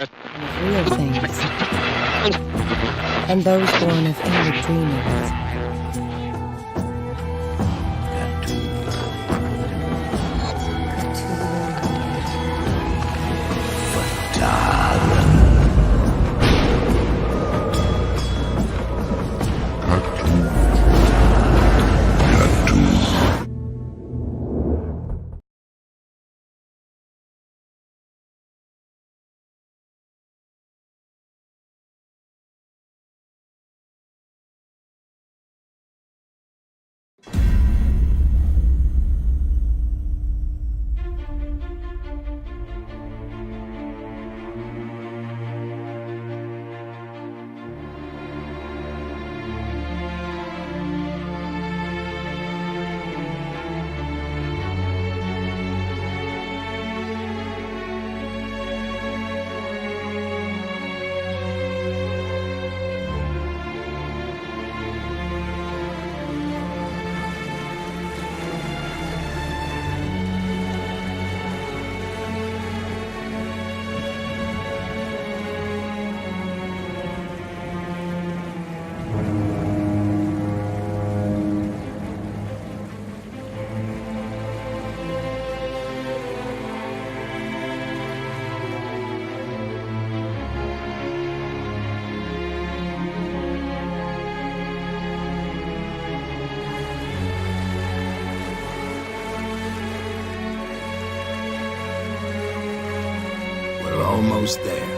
of real things, and those born of inward dreamings. Almost there.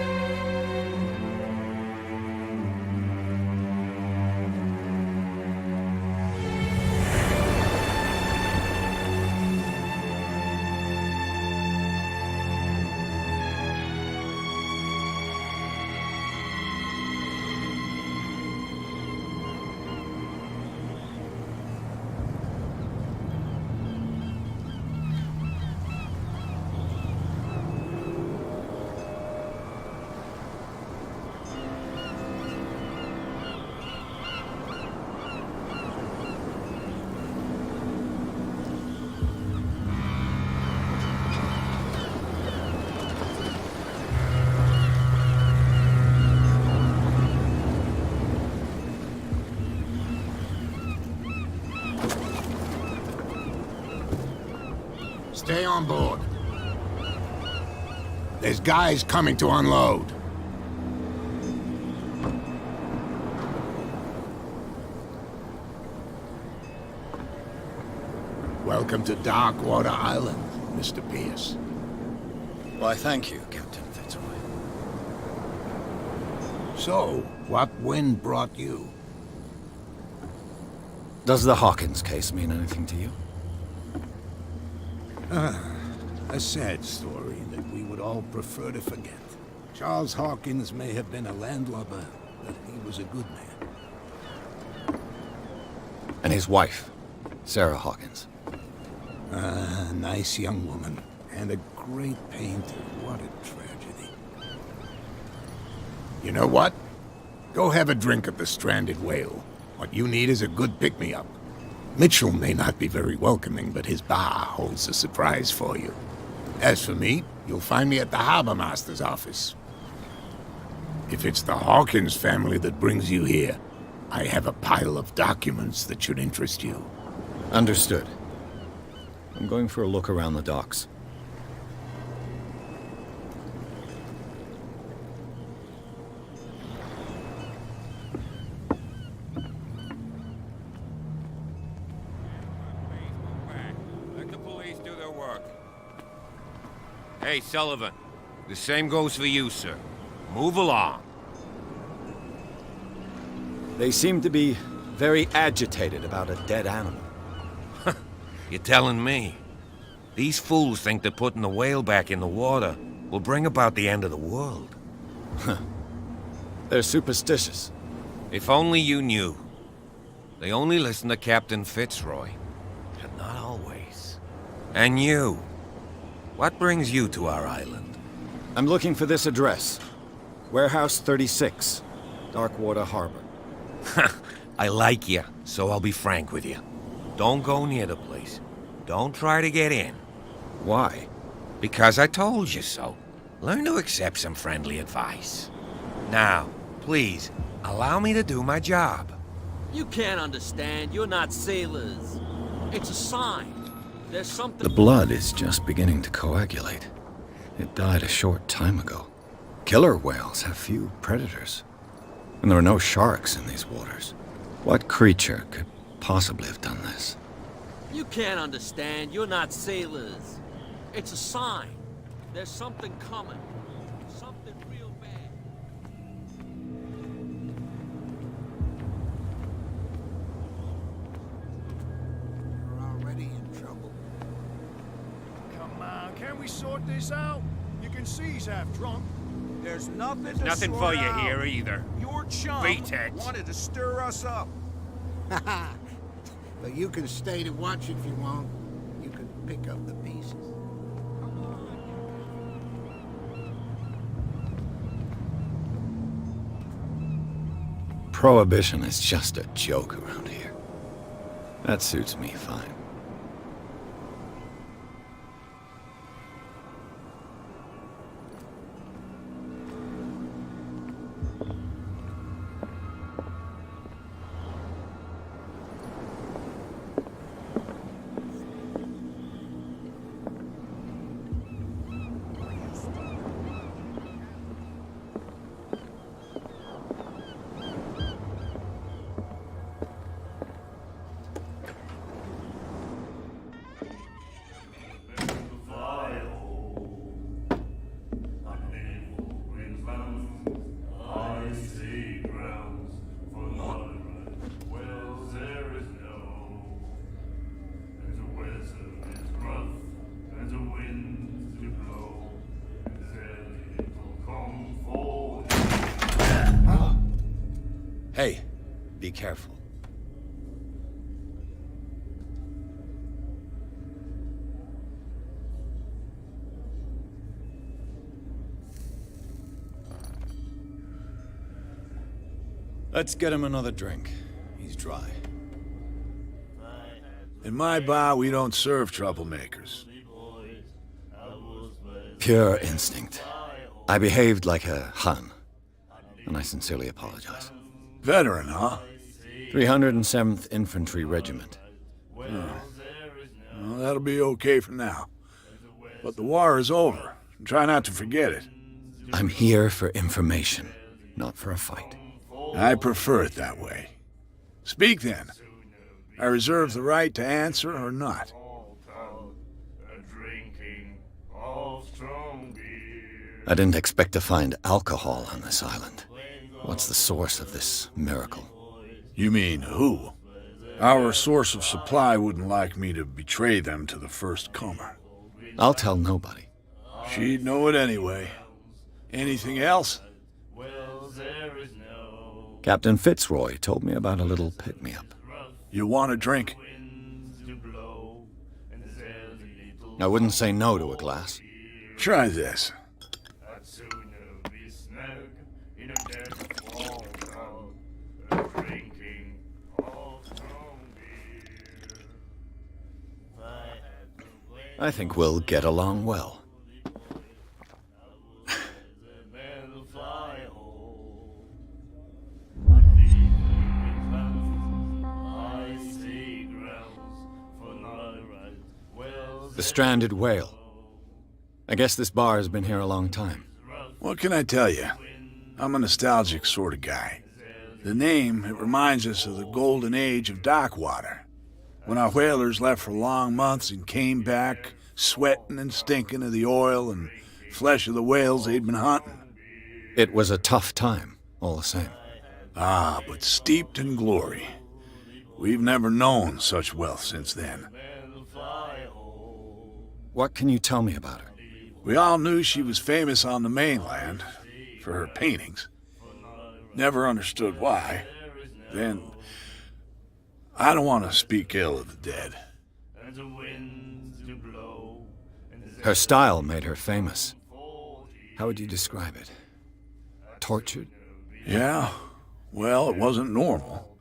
Stay on board. There's guys coming to unload. Welcome to Darkwater Island, Mr. Pierce. Why, thank you, Captain Fitzroy. So, what wind brought you? Does the Hawkins case mean anything to you? A sad story that we would all prefer to forget. Charles Hawkins may have been a landlubber, but he was a good man. And his wife, Sarah Hawkins. Nice young woman. And a great painter. What a tragedy. You know what? Go have a drink at the Stranded Whale. What you need is a good pick-me-up. Mitchell may not be very welcoming, but his bar holds a surprise for you. As for me, you'll find me at the Harbor Master's office. If it's the Hawkins family that brings you here, I have a pile of documents that should interest you. Understood. I'm going for a look around the docks. Hey, Sullivan. The same goes for you, sir. Move along. They seem to be very agitated about a dead animal. You're telling me? These fools think that putting the whale back in the water will bring about the end of the world. They're superstitious. If only you knew. They only listen to Captain Fitzroy. But not always. And you. What brings you to our island? I'm looking for this address. Warehouse 36, Darkwater Harbor. I like you, so I'll be frank with you. Don't go near the place. Don't try to get in. Why? Because I told you so. Learn to accept some friendly advice. Now, please, allow me to do my job. You can't understand. You're not sailors. It's a sign. There's something... The blood is just beginning to coagulate. It died a short time ago. Killer whales have few predators. And there are no sharks in these waters. What creature could possibly have done this? You can't understand. You're not sailors. It's a sign. There's something coming. Something real bad. We're already in trouble. Come on, can we sort this out? You can see he's half drunk. There's nothing to Nothing sort for you out. here either. Your chum Beat it. wanted to stir us up. But you can stay to watch if you want. You can pick up the pieces. Prohibition is just a joke around here. That suits me fine. Hey, be careful. Let's get him another drink. He's dry. In my bar, we don't serve troublemakers. Pure instinct. I behaved like a Hun, and I sincerely apologize. Veteran, huh? 307th Infantry Regiment. Well, that'll be okay for now. But the war is over. Try not to forget it. I'm here for information, not for a fight. I prefer it that way. Speak then. I reserve the right to answer or not. I didn't expect to find alcohol on this island. What's the source of this miracle? You mean who? Our source of supply wouldn't like me to betray them to the first comer. I'll tell nobody. She'd know it anyway. Anything else? Captain Fitzroy told me about a little pick-me-up. You want a drink? I wouldn't say no to a glass. Try this. I think we'll get along well. The stranded whale. I guess this bar has been here a long time. What can I tell you? I'm a nostalgic sort of guy. The name, it reminds us of the golden age of dock water. When our whalers left for long months and came back, sweating and stinking of the oil and flesh of the whales they'd been hunting. It was a tough time, all the same. Ah, but steeped in glory. We've never known such wealth since then. What can you tell me about her? We all knew she was famous on the mainland for her paintings. Never understood why. Then, I don't want to speak ill of the dead. Her style made her famous. How would you describe it? Tortured? Yeah, well, it wasn't normal.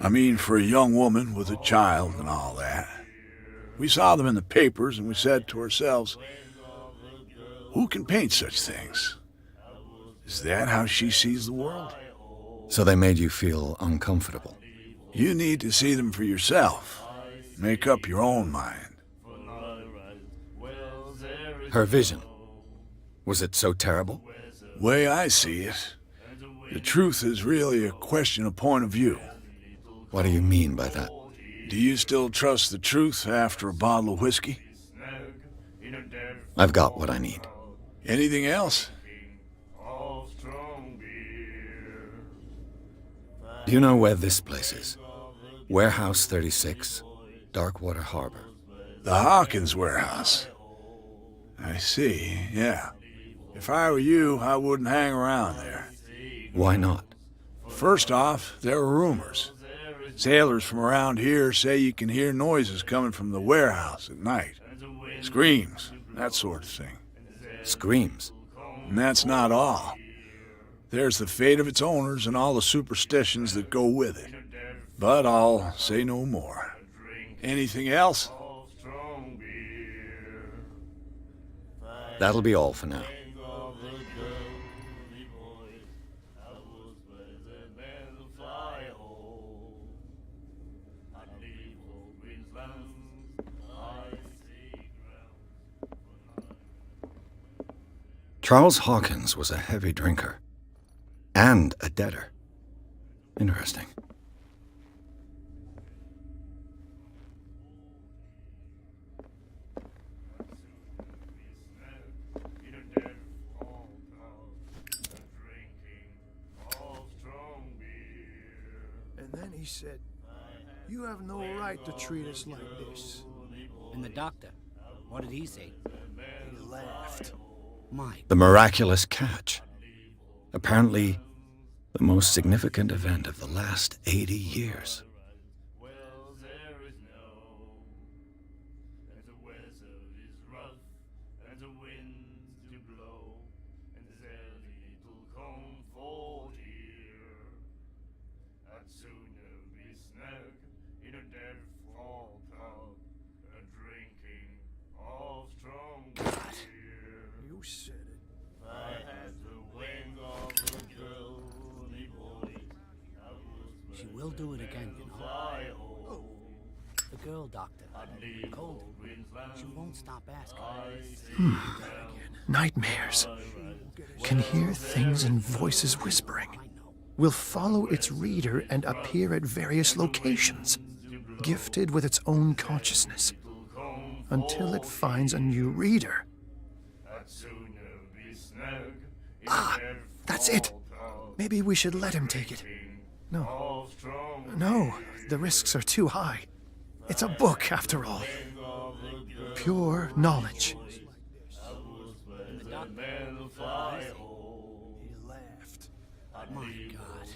I mean, for a young woman with a child and all that. We saw them in the papers and we said to ourselves, Who can paint such things? Is that how she sees the world? So they made you feel uncomfortable. You need to see them for yourself. Make up your own mind. Her vision. Was it so terrible? Way I see it, the truth is really a question of point of view. What do you mean by that? Do you still trust the truth after a bottle of whiskey? I've got what I need. Anything else? Do you know where this place is? Warehouse 36, Darkwater Harbor. The Hawkins warehouse. I see, yeah. If I were you, I wouldn't hang around there. Why not? First off, there are rumors. Sailors from around here say you can hear noises coming from the warehouse at night. Screams, that sort of thing. Screams. And that's not all. There's the fate of its owners and all the superstitions that go with it. But I'll say no more. Anything else? That'll be all for now. Charles Hawkins was a heavy drinker. And a debtor. Interesting. And then he said, "You have no right to treat us like this." And the doctor, what did he say? He laughed. My, The miraculous catch. Apparently, the most significant event of the last 80 years. You said it. she will do it again, you know. The girl doctor, cold. She won't stop asking. Nightmares. Can hear things and voices whispering. Will follow its reader and appear at various locations, gifted with its own consciousness, until it finds a new reader. Ah, that's it. Maybe we should let him take it. No. No, the risks are too high. It's a book, after all. Pure knowledge. And the doctor, He laughed. my God.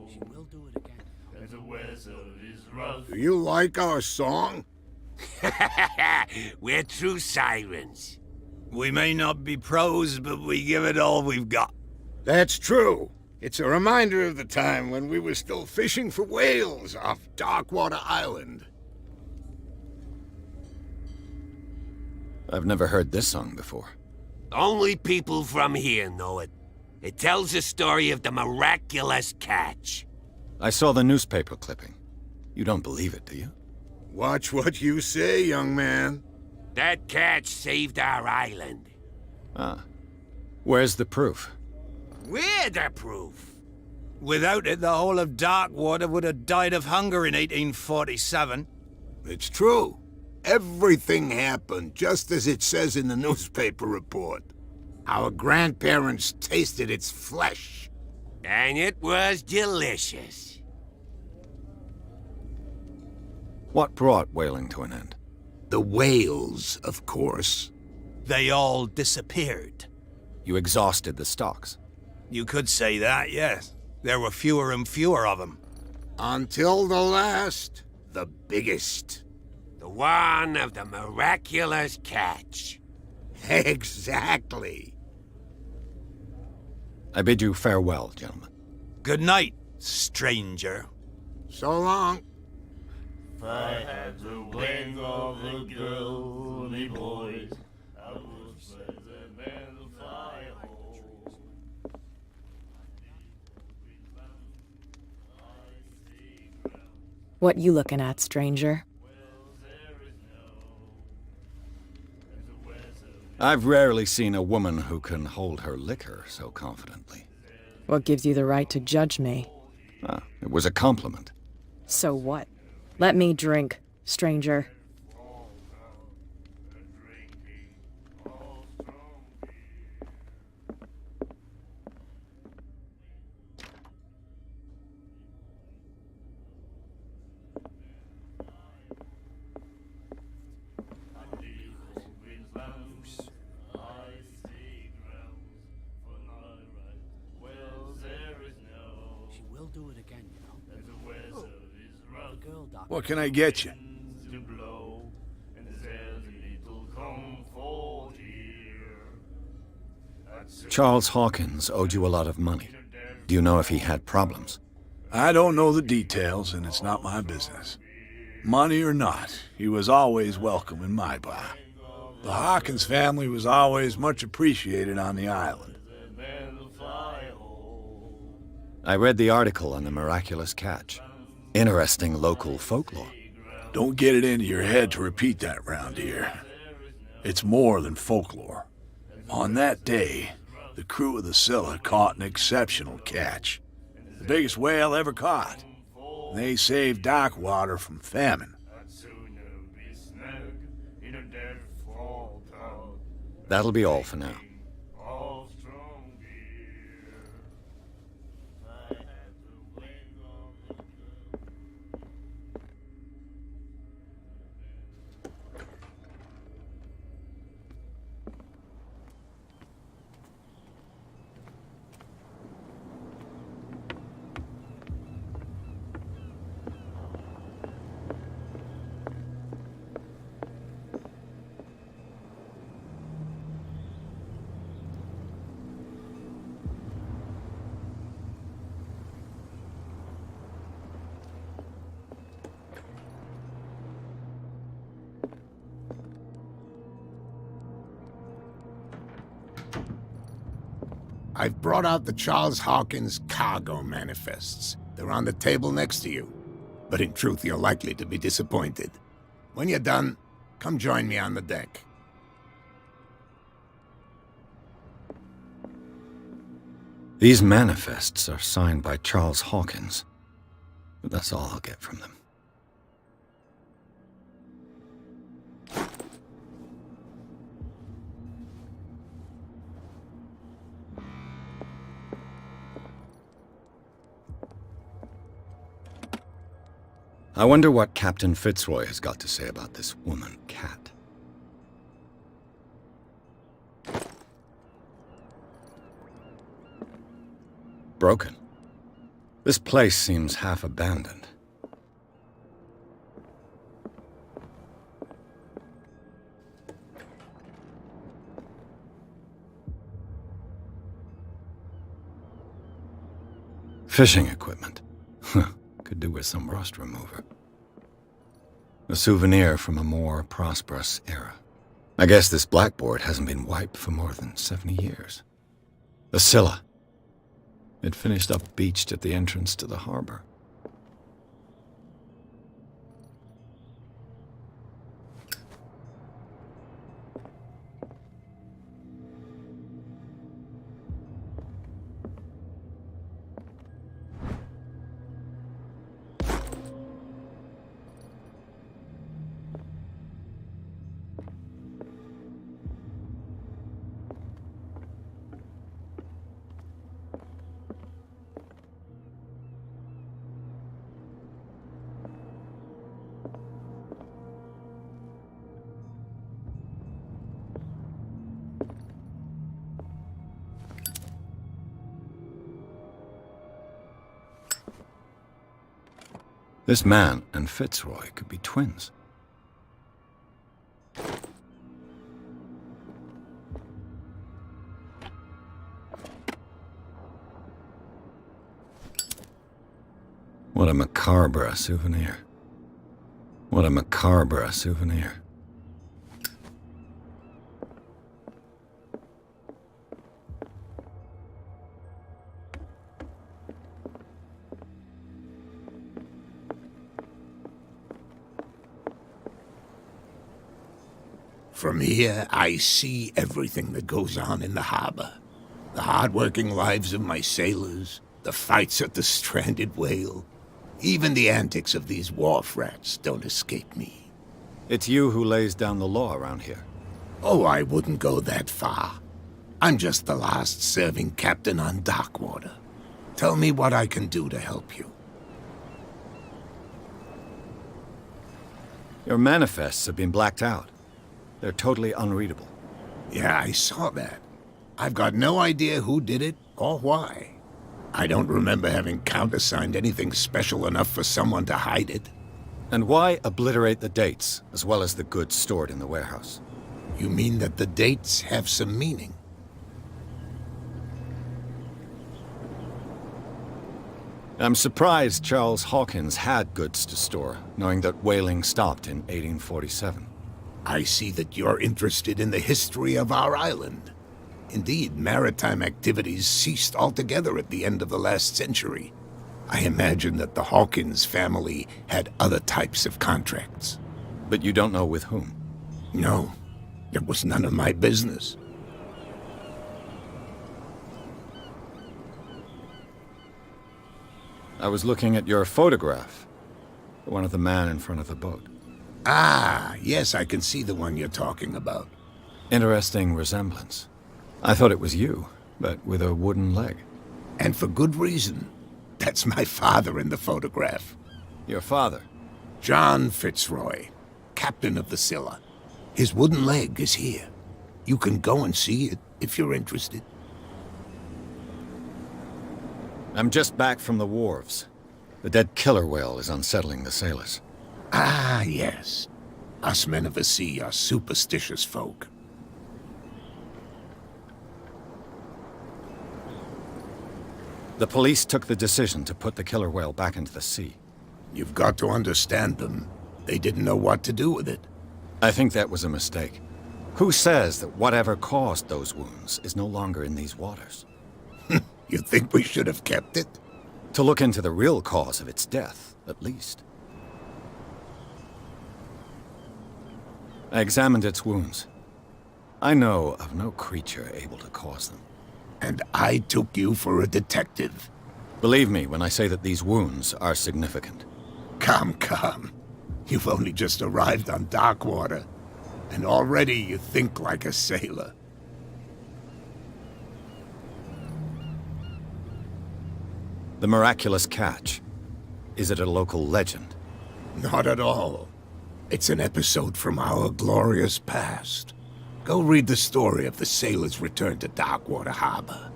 She will do it again. Do you like our song? We're true sirens. We may not be pros, but we give it all we've got. That's true. It's a reminder of the time when we were still fishing for whales off Darkwater Island. I've never heard this song before. Only people from here know it. It tells the story of the miraculous catch. I saw the newspaper clipping. You don't believe it, do you? Watch what you say, young man. That catch saved our island. Ah. Where's the proof? We're the proof. Without it, the whole of Darkwater would have died of hunger in 1847. It's true. Everything happened just as it says in the newspaper report. Our grandparents tasted its flesh. And it was delicious. What brought whaling to an end? The whales, of course. They all disappeared. You exhausted the stocks. You could say that, yes. There were fewer and fewer of them. Until the last, the biggest. The one of the miraculous catch. Exactly. I bid you farewell, gentlemen. Good night, stranger. So long. If I had the wings of the girl, me boys, I would spread them in the fire hole. What you looking at, stranger? I've rarely seen a woman who can hold her liquor so confidently. What gives you the right to judge me? Ah, it was a compliment. So what? Let me drink, stranger. She will do it again, you know. The girl doctor. What can I get you? Charles Hawkins owed you a lot of money. Do you know if he had problems? I don't know the details, and it's not my business. Money or not, he was always welcome in my bar. The Hawkins family was always much appreciated on the island. I read the article on the miraculous catch. Interesting local folklore. Don't get it into your head to repeat that round here. It's more than folklore. On that day, the crew of the Scylla caught an exceptional catch. The biggest whale ever caught. They saved Darkwater from famine. That'll be all for now. I've brought out the Charles Hawkins cargo manifests. They're on the table next to you. But in truth, you're likely to be disappointed. When you're done, come join me on the deck. These manifests are signed by Charles Hawkins. But that's all I'll get from them. I wonder what Captain Fitzroy has got to say about this woman, Cat. Broken. This place seems half abandoned. Fishing equipment. Could do with some rust remover. A souvenir from a more prosperous era. I guess this blackboard hasn't been wiped for more than 70 years. The Scylla. It finished up beached at the entrance to the harbor. This man and Fitzroy could be twins. What a macabre souvenir. What a macabre souvenir. From here, I see everything that goes on in the harbor. The hard-working lives of my sailors, the fights at the stranded whale. Even the antics of these wharf rats don't escape me. It's you who lays down the law around here. Oh, I wouldn't go that far. I'm just the last serving captain on Darkwater. Tell me what I can do to help you. Your manifests have been blacked out. They're totally unreadable. Yeah, I saw that. I've got no idea who did it or why. I don't remember having countersigned anything special enough for someone to hide it. And why obliterate the dates, as well as the goods stored in the warehouse? You mean that the dates have some meaning? I'm surprised Charles Hawkins had goods to store, knowing that whaling stopped in 1847. I see that you're interested in the history of our island. Indeed, maritime activities ceased altogether at the end of the last century. I imagine that the Hawkins family had other types of contracts. But you don't know with whom? No, it was none of my business. I was looking at your photograph. The one of the man in front of the boat. Ah, yes, I can see the one you're talking about. Interesting resemblance. I thought it was you, but with a wooden leg. And for good reason. That's my father in the photograph. Your father? John Fitzroy, captain of the Scylla. His wooden leg is here. You can go and see it if you're interested. I'm just back from the wharves. The dead killer whale is unsettling the sailors. Ah, yes. Us men of the sea are superstitious folk. The police took the decision to put the killer whale back into the sea. You've got to understand them. They didn't know what to do with it. I think that was a mistake. Who says that whatever caused those wounds is no longer in these waters? You think we should have kept it? To look into the real cause of its death, at least. I examined its wounds. I know of no creature able to cause them. And I took you for a detective. Believe me when I say that these wounds are significant. Come. You've only just arrived on Darkwater, and already you think like a sailor. The miraculous catch. Is it a local legend? Not at all. It's an episode from our glorious past. Go read the story of the sailor's return to Darkwater Harbor.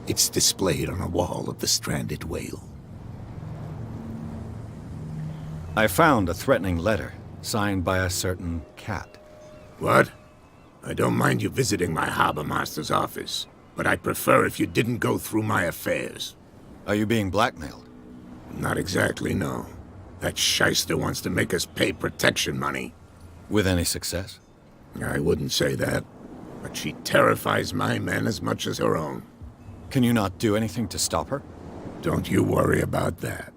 It's displayed on a wall of the stranded whale. I found a threatening letter, signed by a certain cat. What? I don't mind you visiting my harbor master's office, but I'd prefer if you didn't go through my affairs. Are you being blackmailed? Not exactly, no. That shyster wants to make us pay protection money. With any success? I wouldn't say that, but she terrifies my men as much as her own. Can you not do anything to stop her? Don't you worry about that.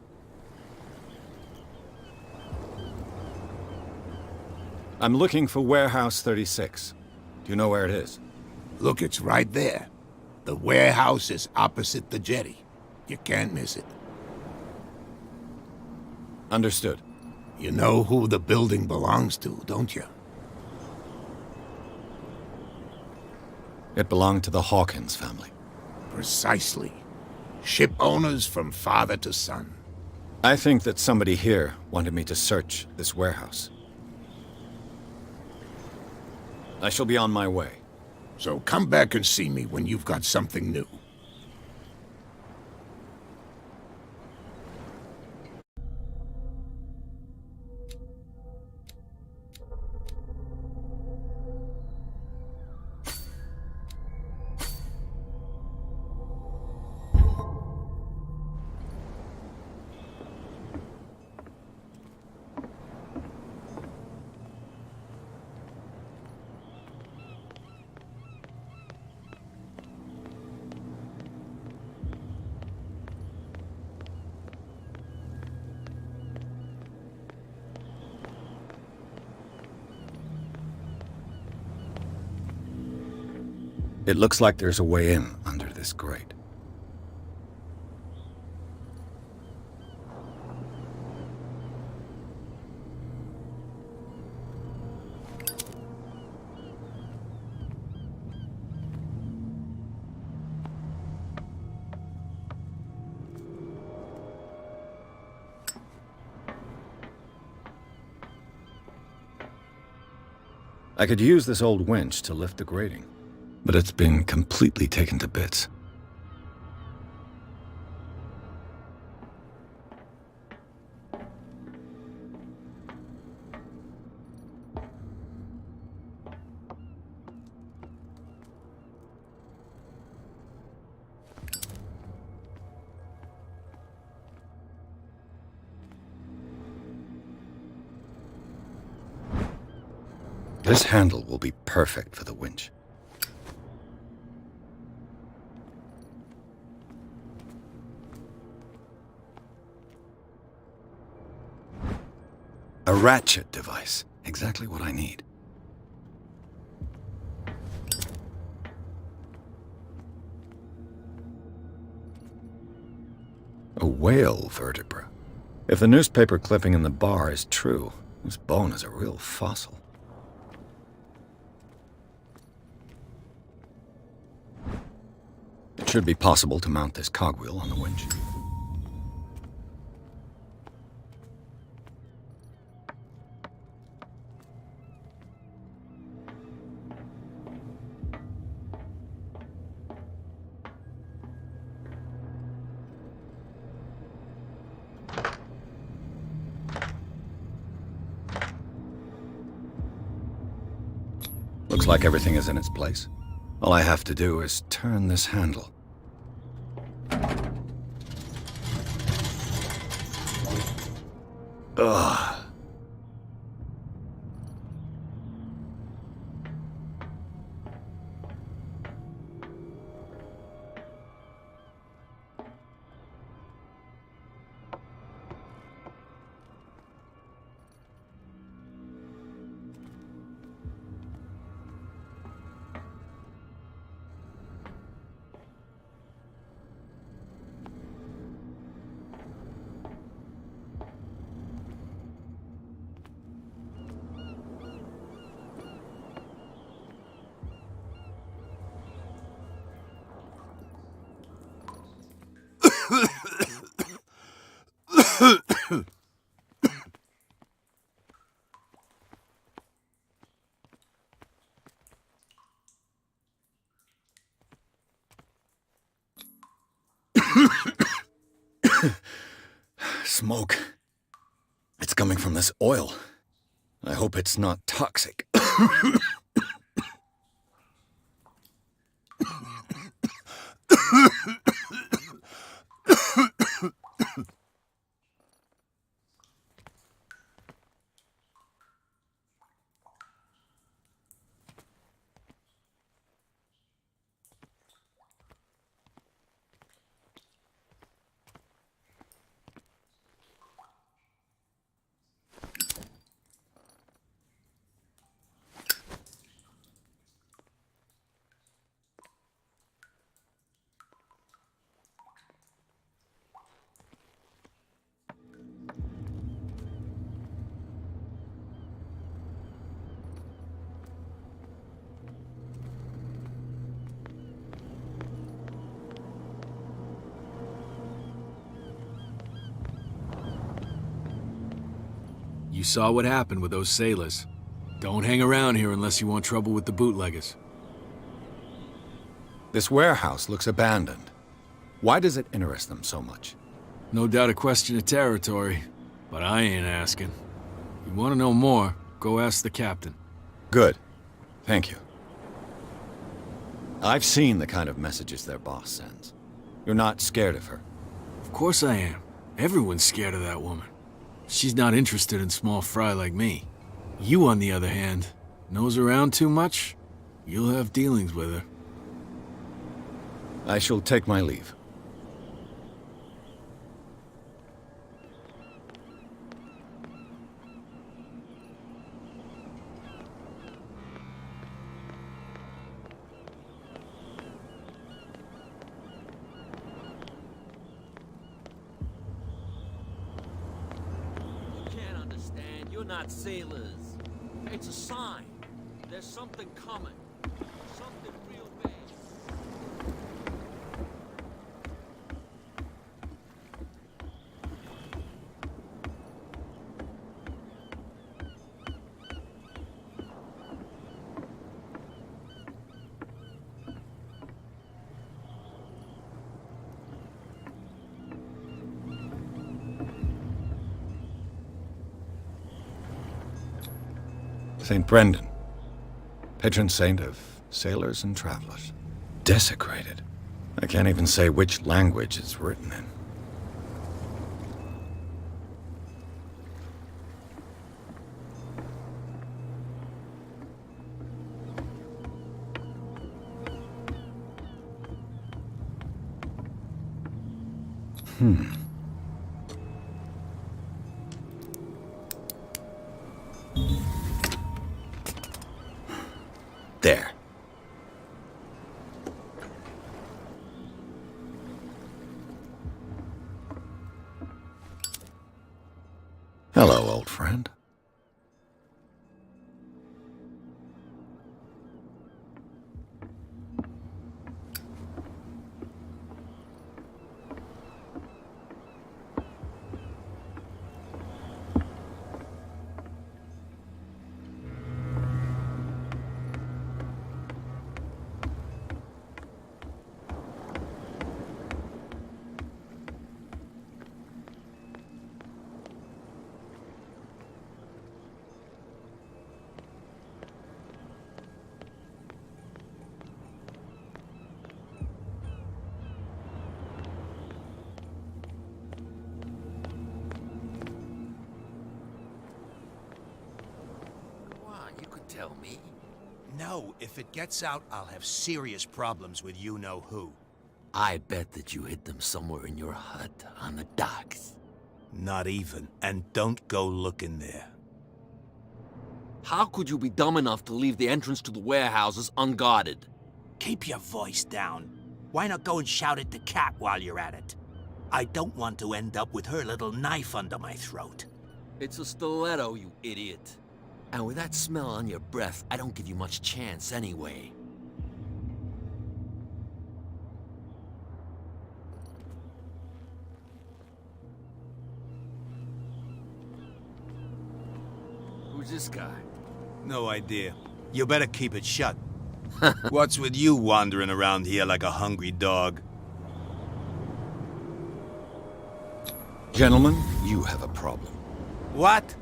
I'm looking for Warehouse 36. Do you know where it is? Look, it's right there. The warehouse is opposite the jetty. You can't miss it. Understood. You know who the building belongs to, don't you? It belonged to the Hawkins family. Precisely. Ship owners from father to son. I think that somebody here wanted me to search this warehouse. I shall be on my way. So come back and see me when you've got something new. It looks like there's a way in under this grate. I could use this old winch to lift the grating, but it's been completely taken to bits. This handle will be perfect for the winch. A ratchet device. Exactly what I need. A whale vertebra. If the newspaper clipping in the bar is true, this bone is a real fossil. It should be possible to mount this cogwheel on the winch. Looks like everything is in its place. All I have to do is turn this handle. Ugh. Smoke. It's coming from this oil. I hope it's not toxic. You saw what happened with those sailors. Don't hang around here unless you want trouble with the bootleggers. This warehouse looks abandoned. Why does it interest them so much? No doubt a question of territory, but I ain't asking. You want to know more, go ask the captain. Good. Thank you. I've seen the kind of messages their boss sends. You're not scared of her? Of course I am. Everyone's scared of that woman. She's not interested in small fry like me. You, on the other hand, nose around too much, you'll have dealings with her. I shall take my leave. not sailors. It's a sign. There's something coming. Something real bad. St. Brendan, patron saint of sailors and travelers. Desecrated. I can't even say which language it's written in. There. Hello, old friend. Tell me. No, if it gets out, I'll have serious problems with you-know-who. I bet that you hid them somewhere in your hut on the docks. Not even. And don't go looking there. How could you be dumb enough to leave the entrance to the warehouses unguarded? Keep your voice down. Why not go and shout at the cat while you're at it? I don't want to end up with her little knife under my throat. It's a stiletto, you idiot. And with that smell on your breath, I don't give you much chance anyway. Who's this guy? No idea. You better keep it shut. What's with you wandering around here like a hungry dog? Gentlemen, you have a problem. What?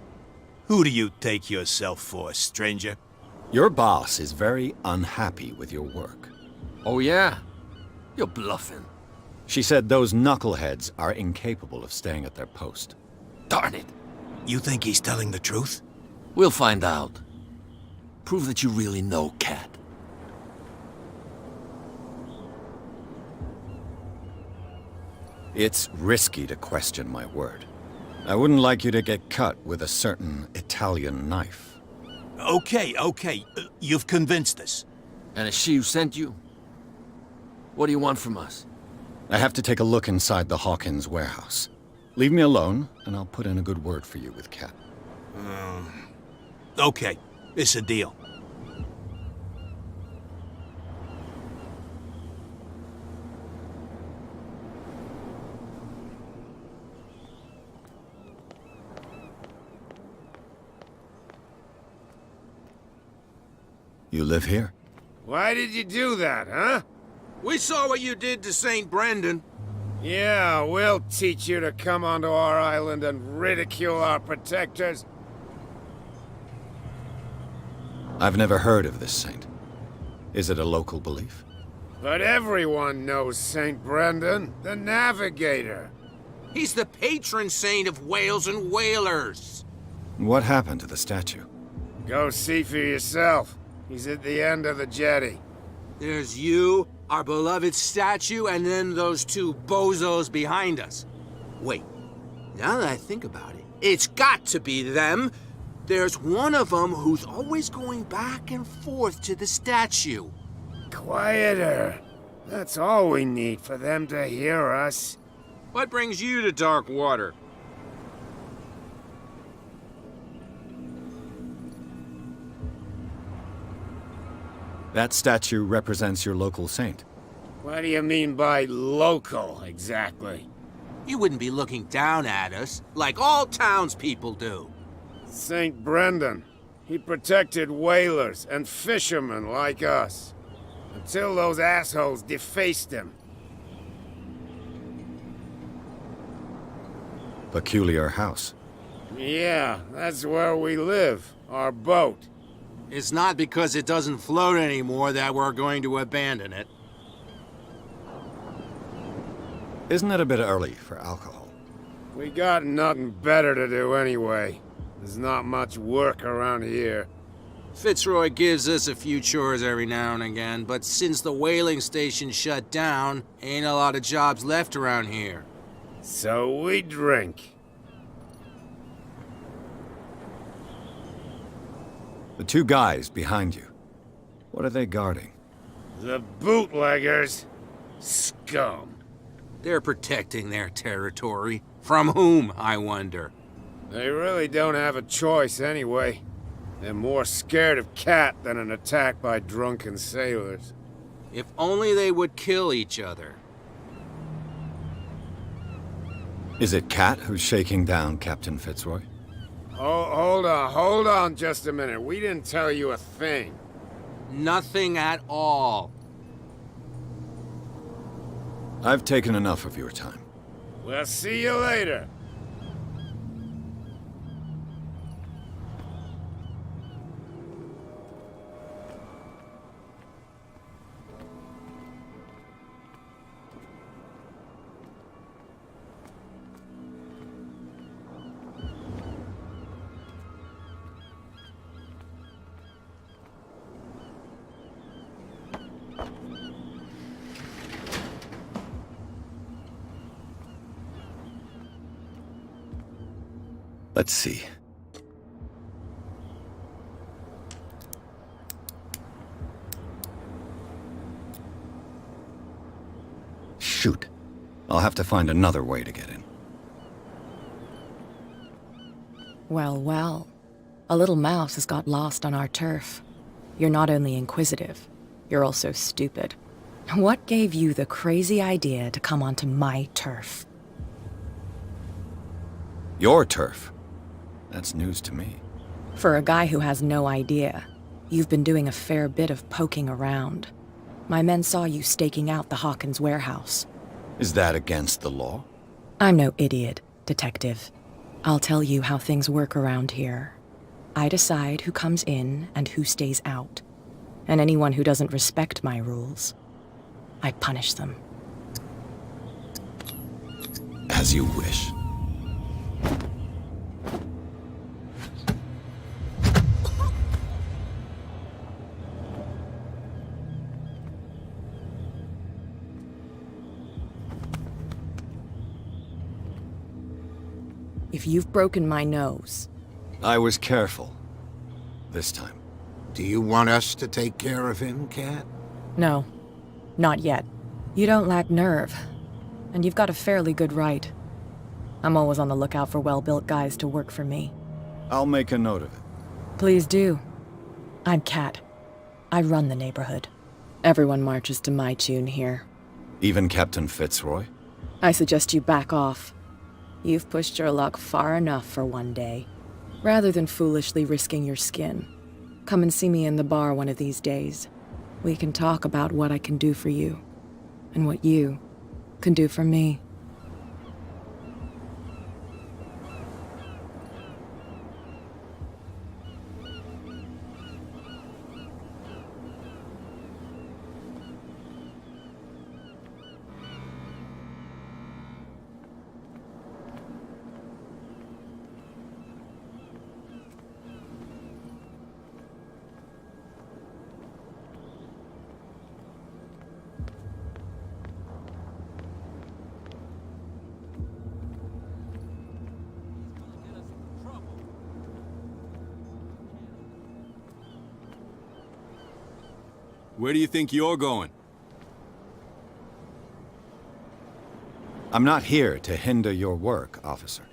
Who do you take yourself for, stranger? Your boss is very unhappy with your work. Oh yeah? You're bluffing. She said those knuckleheads are incapable of staying at their post. Darn it. You think he's telling the truth? We'll find out. Prove that you really know Cat. It's risky to question my word. I wouldn't like you to get cut with a certain Italian knife. Okay. You've convinced us. And it's she who sent you? What do you want from us? I have to take a look inside the Hawkins warehouse. Leave me alone, and I'll put in a good word for you with Cat. Okay, it's a deal. You live here? Why did you do that, huh? We saw what you did to St. Brendan. Yeah, we'll teach you to come onto our island and ridicule our protectors. I've never heard of this saint. Is it a local belief? But everyone knows St. Brendan, the navigator. He's the patron saint of whales and whalers. What happened to the statue? Go see for yourself. He's at the end of the jetty. There's you, our beloved statue, and then those two bozos behind us. Wait, now that I think about it, it's got to be them. There's one of them who's always going back and forth to the statue. Quieter. That's all we need for them to hear us. What brings you to dark water? That statue represents your local saint. What do you mean by local, exactly? You wouldn't be looking down at us, like all townspeople do. St. Brendan. He protected whalers and fishermen like us. Until those assholes defaced him. Peculiar house. Yeah, that's where we live. Our boat. It's not because it doesn't float anymore that we're going to abandon it. Isn't it a bit early for alcohol? We got nothing better to do anyway. There's not much work around here. Fitzroy gives us a few chores every now and again, but since the whaling station shut down, ain't a lot of jobs left around here. So we drink. The two guys behind you. What are they guarding? The bootleggers. Scum. They're protecting their territory. From whom, I wonder? They really don't have a choice anyway. They're more scared of Cat than an attack by drunken sailors. If only they would kill each other. Is it Cat who's shaking down Captain Fitzroy? Hold on just a minute. We didn't tell you a thing. Nothing at all. I've taken enough of your time. We'll see you later. Let's see. Shoot. I'll have to find another way to get in. Well, well. A little mouse has got lost on our turf. You're not only inquisitive, you're also stupid. What gave you the crazy idea to come onto my turf? Your turf? That's news to me. For a guy who has no idea, you've been doing a fair bit of poking around. My men saw you staking out the Hawkins warehouse. Is that against the law? I'm no idiot, detective. I'll tell you how things work around here. I decide who comes in and who stays out. And anyone who doesn't respect my rules, I punish them. As you wish. If you've broken my nose... I was careful. This time. Do you want us to take care of him, Cat? No. Not yet. You don't lack nerve. And you've got a fairly good right. I'm always on the lookout for well-built guys to work for me. I'll make a note of it. Please do. I'm Cat. I run the neighborhood. Everyone marches to my tune here. Even Captain Fitzroy? I suggest you back off. You've pushed your luck far enough for one day. Rather than foolishly risking your skin, come and see me in the bar one of these days. We can talk about what I can do for you, and what you can do for me. Where do you think you're going? I'm not here to hinder your work, officer.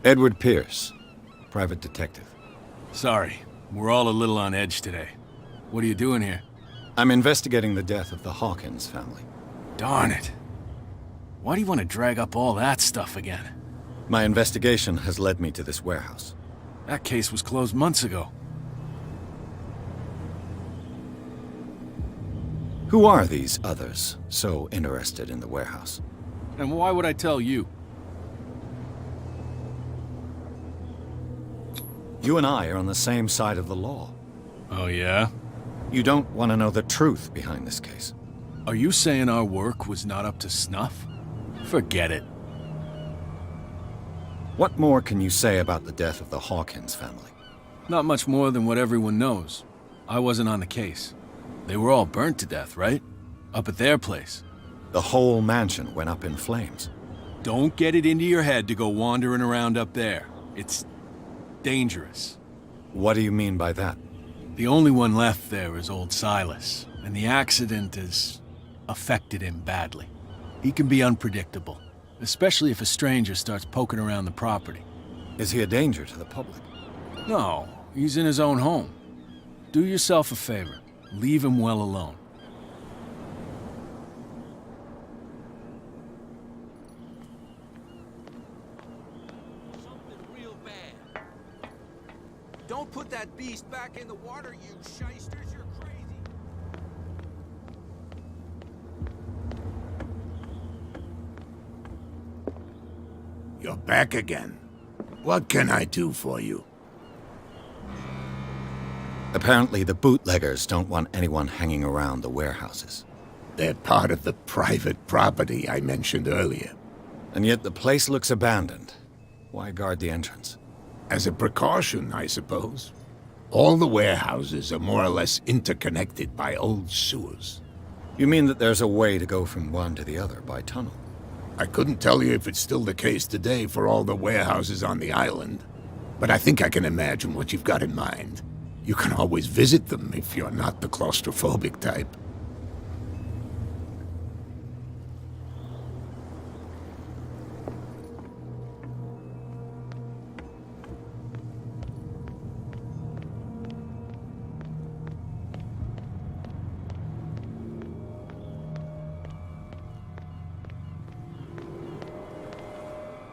Edward Pierce, private detective. Sorry, we're all a little on edge today. What are you doing here? I'm investigating the death of the Hawkins family. Darn it. Why do you want to drag up all that stuff again? My investigation has led me to this warehouse. That case was closed months ago. Who are these others so interested in the warehouse? And why would I tell you? You and I are on the same side of the law. Oh, yeah? You don't want to know the truth behind this case. Are you saying our work was not up to snuff? Forget it. What more can you say about the death of the Hawkins family? Not much more than what everyone knows. I wasn't on the case. They were all burnt to death, right? Up at their place. The whole mansion went up in flames. Don't get it into your head to go wandering around up there. It's dangerous. What do you mean by that? The only one left there is old Silas, and the accident has affected him badly. He can be unpredictable, especially if a stranger starts poking around the property. Is he a danger to the public? No, he's in his own home. Do yourself a favor. Leave him well alone. Something real bad. Don't put that beast back in the water, you shysters. You're crazy. You're back again. What can I do for you? Apparently the bootleggers don't want anyone hanging around the warehouses. They're part of the private property I mentioned earlier. And yet the place looks abandoned. Why guard the entrance? As a precaution, I suppose. All the warehouses are more or less interconnected by old sewers. You mean that there's a way to go from one to the other by tunnel? I couldn't tell you if it's still the case today for all the warehouses on the island, but I think I can imagine what you've got in mind. You can always visit them if you're not the claustrophobic type.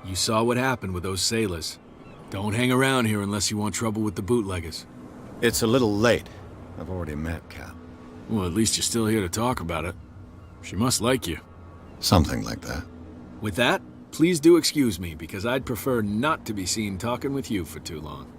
You saw what happened with those sailors. Don't hang around here unless you want trouble with the bootleggers. It's a little late. I've already met Cap. Well, at least you're still here to talk about it. She must like you. Something like that. With that, please do excuse me, because I'd prefer not to be seen talking with you for too long.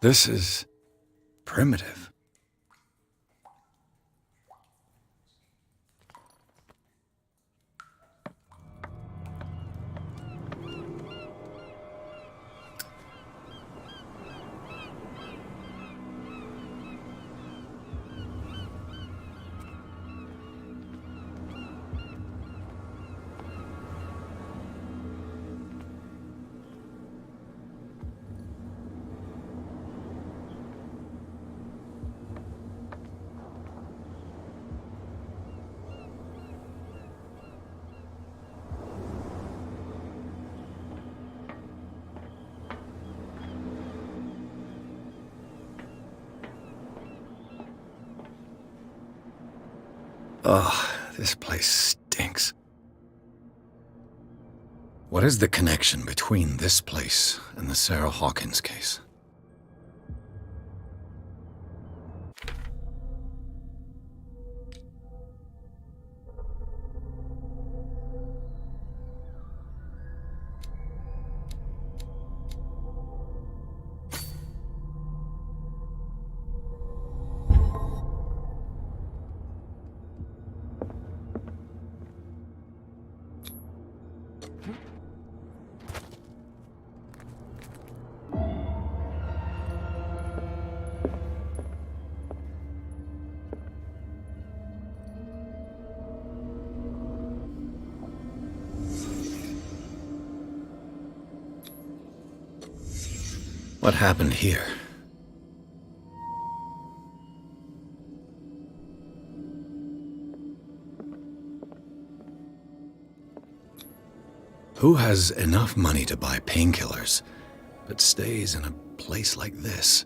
This is primitive. Ugh, this place stinks. What is the connection between this place and the Sarah Hawkins case? What happened here? Who has enough money to buy painkillers, but stays in a place like this?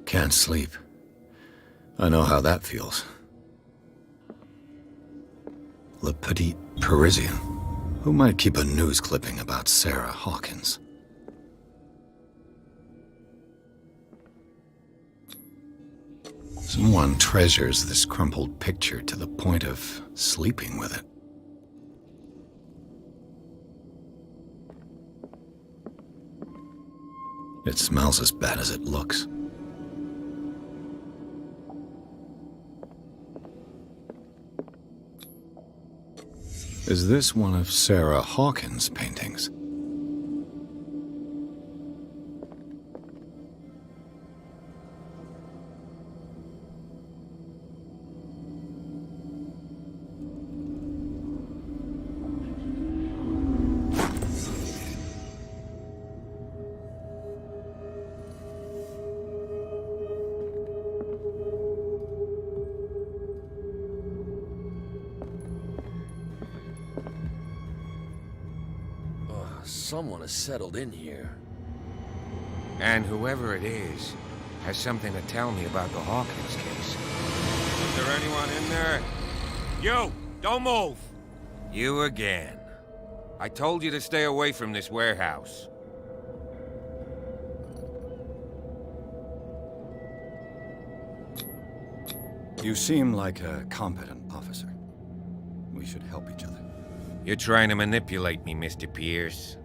Can't sleep. I know how that feels. Le Petit Parisien. Who might keep a news clipping about Sarah Hawkins? Someone treasures this crumpled picture to the point of sleeping with it. It smells as bad as it looks. Is this one of Sarah Hawkins' paintings? Someone has settled in here. And whoever it is has something to tell me about the Hawkins case. Is there anyone in there? You! Don't move! You again. I told you to stay away from this warehouse. You seem like a competent officer. We should help each other. You're trying to manipulate me, Mr. Pierce.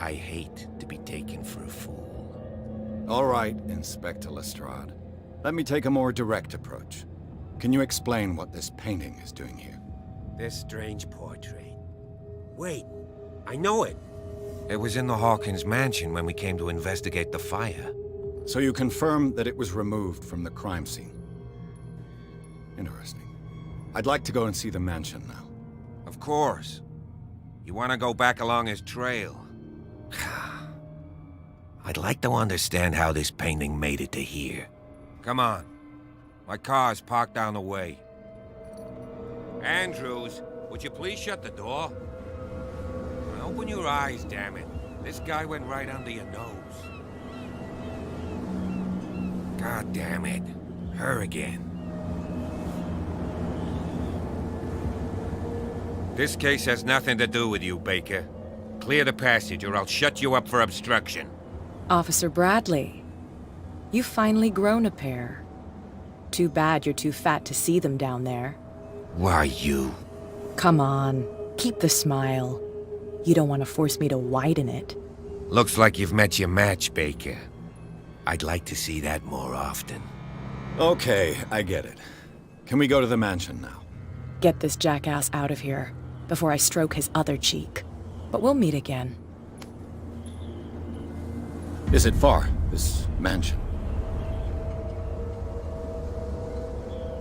I hate to be taken for a fool. All right, Inspector Lestrade. Let me take a more direct approach. Can you explain what this painting is doing here? This strange portrait. Wait, I know it. It was in the Hawkins mansion when we came to investigate the fire. So you confirm that it was removed from the crime scene? Interesting. I'd like to go and see the mansion now. Of course. You want to go back along his trail? I'd like to understand how this painting made it to here. Come on. My car's parked down the way. Andrews, would you please shut the door? And open your eyes, damn it. This guy went right under your nose. God damn it. Her again. This case has nothing to do with you, Baker. Clear the passage or I'll shut you up for obstruction. Officer Bradley, you've finally grown a pair. Too bad you're too fat to see them down there. Why, you? Come on, keep the smile. You don't want to force me to widen it. Looks like you've met your match, Baker. I'd like to see that more often. Okay, I get it. Can we go to the mansion now? Get this jackass out of here before I stroke his other cheek. But we'll meet again. Is it far, this mansion?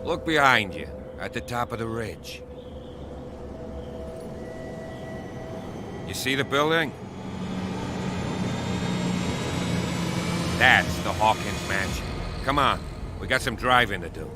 Look behind you, at the top of the ridge. You see the building? That's the Hawkins mansion. Come on, we got some driving to do.